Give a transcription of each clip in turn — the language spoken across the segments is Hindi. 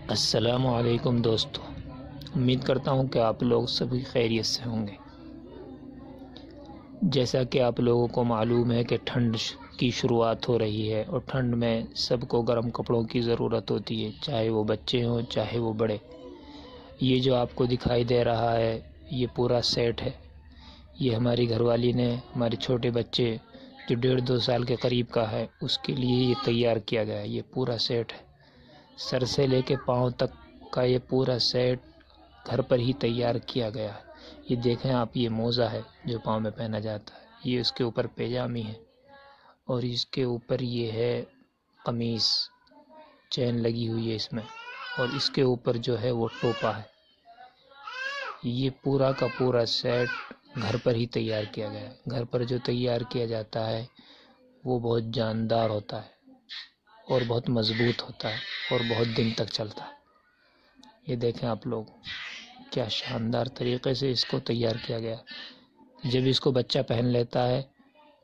अस्सलामुअलैकुम दोस्तों, उम्मीद करता हूँ कि आप लोग सभी खैरियत से होंगे। जैसा कि आप लोगों को मालूम है कि ठंड की शुरुआत हो रही है और ठंड में सबको गर्म कपड़ों की ज़रूरत होती है, चाहे वो बच्चे हों चाहे वो बड़े। ये जो आपको दिखाई दे रहा है ये पूरा सेट है। ये हमारी घरवाली ने हमारे छोटे बच्चे जो 1.5-2 साल के करीब का है उसके लिए ये तैयार किया गया है। ये पूरा सेट है, सर से लेके पाँव तक का ये पूरा सेट घर पर ही तैयार किया गया है। ये देखें आप, ये मोज़ा है जो पाँव में पहना जाता है, ये उसके ऊपर पैजामी है और इसके ऊपर ये है कमीज़, चैन लगी हुई है इसमें, और इसके ऊपर जो है वो टोपा है। ये पूरा का पूरा सेट घर पर ही तैयार किया गया है। घर पर जो तैयार किया जाता है वो बहुत जानदार होता है और बहुत मज़बूत होता है और बहुत दिन तक चलता है। ये देखें आप लोग, क्या शानदार तरीक़े से इसको तैयार किया गया। जब इसको बच्चा पहन लेता है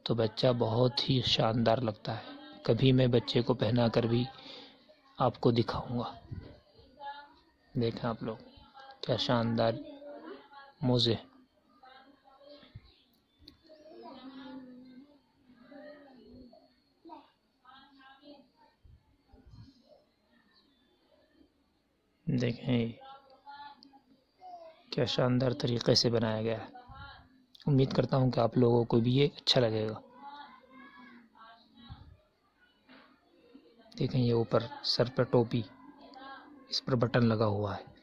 तो बच्चा बहुत ही शानदार लगता है। कभी मैं बच्चे को पहना कर भी आपको दिखाऊंगा। देखें आप लोग, क्या शानदार मोज़े। देखें क्या शानदार तरीक़े से बनाया गया है। उम्मीद करता हूँ कि आप लोगों को भी ये अच्छा लगेगा। देखें ये ऊपर सर पर टोपी, इस पर बटन लगा हुआ है।